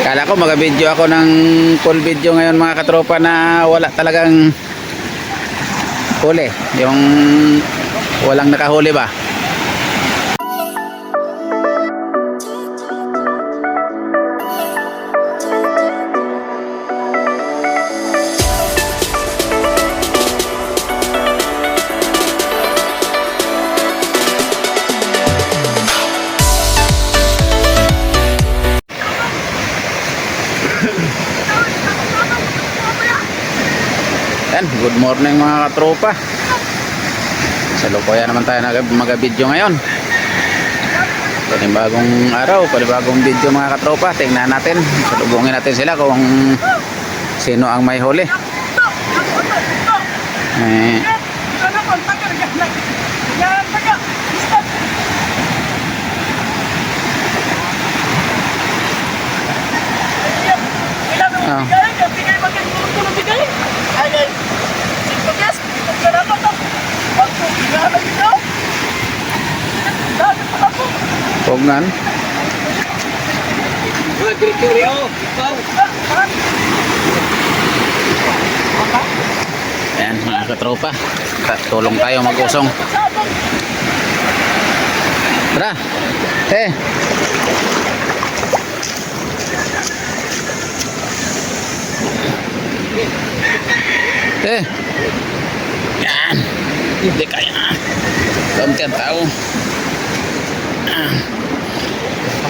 Kala ko mag-video ako ng full video ngayon mga katropa na wala talagang huli. Yung walang nakahuli ba? Yan, good morning mga katropa. Sa Lukoya naman tayo mag-video ngayon. Panibagong araw, panibagong video mga katropa. Tingnan natin, salubungin natin sila kung sino ang may huli. Pognan. Ayan mga katropa, tulong tayo mag-usong. Tara. Yan. Hindi kaya. Konti ang tao.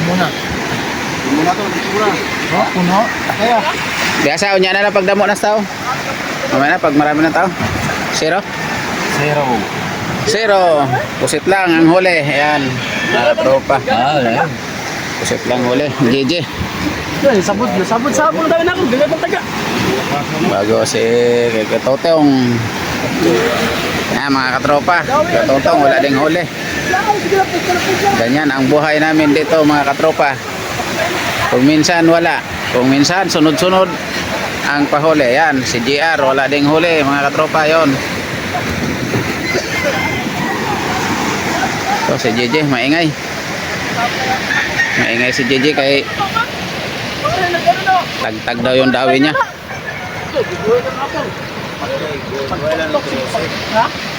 Muna to, muna. Puno. Kaya. Biasa unya na lang pag damo na tao. Mamaya na pag marami na tao. Zero. Pusit lang ang huli. Ayan. Mga tropa. Ayan. Pusit lang huli. GG. Sabot na tayo na ako. Ganyan ang taga. Bago si Katotong. Ayan mga katropa. Katotong wala ding huli. Ganyan ang buhay namin dito mga katropa. Kung minsan wala, kung minsan sunod-sunod ang pahuli. Yan, si GR wala ding huli mga katropa yon. So si JJ maingay. Maingay si JJ kay tagtag daw yung dawi niya.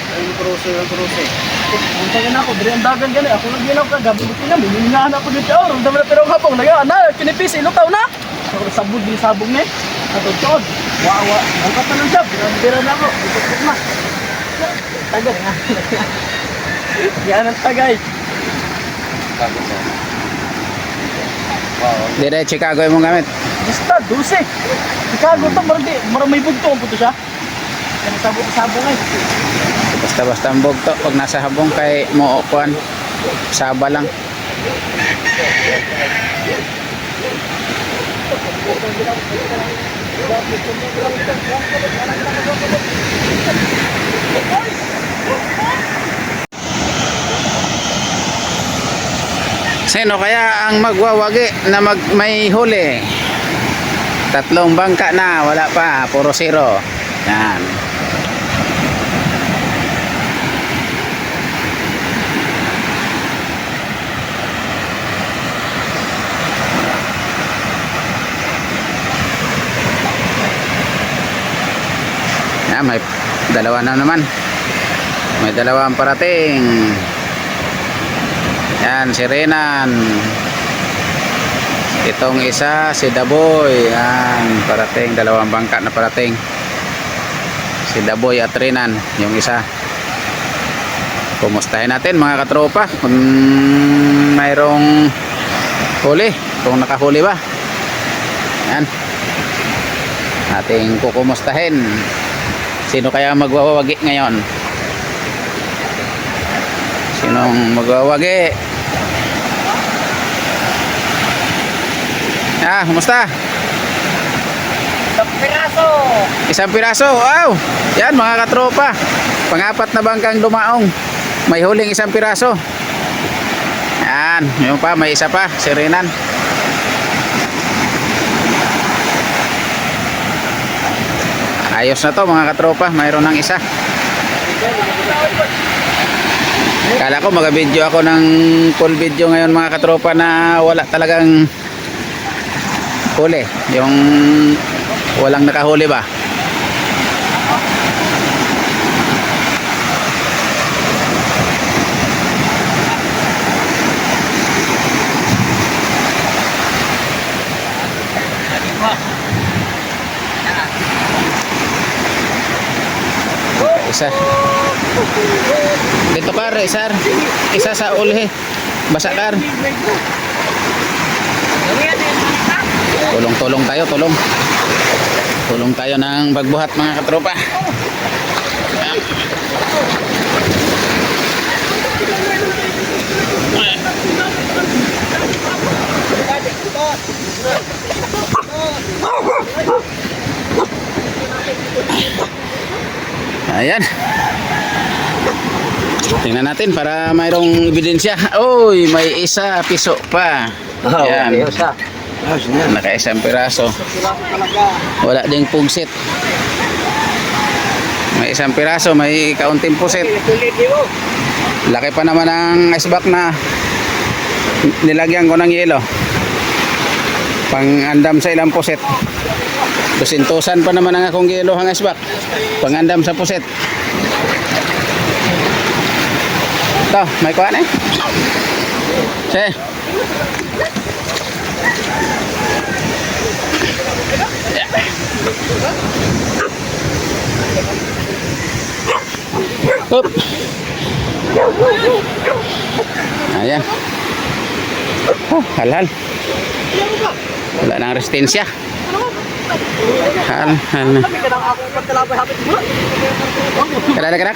Ang kruse. Ang taga na ako, dari ang dagan gani. Ako lang ginaw ka, gabi buti na, mininahan ako dito. Ang dami na pero hapong, na, kinipis, ilutaw na. Ako sabog din sabog ni. Atod-tod. Wawa. Ang katanong siya, bira na ako. Ipot na. Tagay nga. Yan ang tagay. Dire Chicago yung mong gamit. Basta, 12. Chicago to, marang may bugto ang puto siya. Yan ang sabong ay. Basta ang bugto pag nasa habong kay mo kuan saba lang. Sino kaya ang magwawagi na may huli? Tatlong bangka na, wala pa, puro zero. Yan. Yan, may dalawa na naman. May dalawang parating. Yan, si Renan. Itong isa, si Daboy. Yan, parating. Dalawang bangka na parating. Si Daboy at Renan, yung isa. Kumustahin natin mga katropa. Kung mayroong huli. Kung nakahuli ba. Yan. Ating kukumustahin. Sino kaya magwawagi ngayon? Sinong magwawagi? Kumusta? Isang piraso. Wow! Yan mga katropa. Pangapat na bangkang dumaong. May huling isang piraso. Yan. Yung pa, may isa pa. Si Renan. Ayos na to mga katropa, mayroon ng isa. Kala ko mag-video ako ng full video ngayon mga katropa na wala talagang huli. Yung walang nakahuli ba? Isa. Dito kar, isar. Isa sa ulhe. Basa kar. Tulong-tulong tayo, tulong. Tulong tayo ng pagbuhat mga katropa. Ayan. Tingnan natin para mayroong ebidensya. Uy, may isa piso pa. Ayan. Naka-isang piraso. Wala ding pugsit. May isang piraso, may kaunting pusit. Laki pa naman ang iceback na nilagyan ko ng yelo. Pang-andam sa ilang pusit. 200 pa naman ang akong yelo ang iceback. Pang-andam sa pusit. Ito, may kuhaan eh. Sige. Up. Ayan. Oh, halal. Wala nang resistensya. Hal. Kada.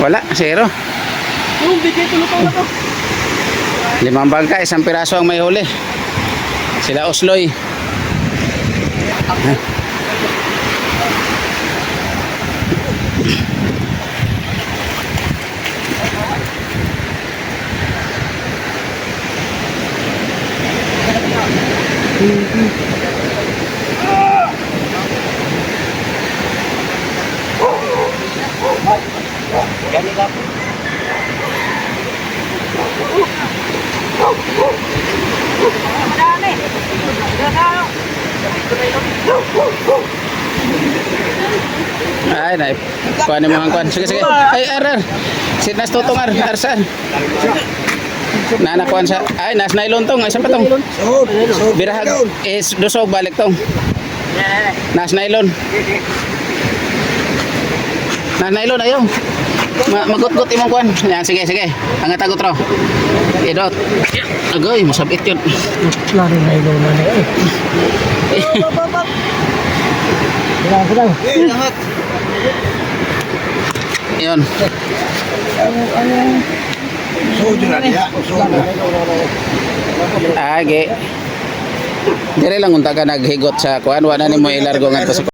Wala, zero. 5 bangka, isang piraso ang may huli. Sila Osloy. Ay, naip. Kuhanin mo ang kuhan. Sige. Ay, ar. Sinas tutong arsan. Nanakuan sa... Ay, nas nailon tong. Ay, saan pa tong? Birahag. Is dusog balik tong. Nas nailon. Nas nailon, ayaw. Magut-gut imong kuhan. Yan, sige. Angat agot ro. Idot. Agoy, masabit yun. Lari na ilaw na na eh. Yun. Age. Dire lang unta ka naghigot sa kuan, wala nimo ilargo nga to sa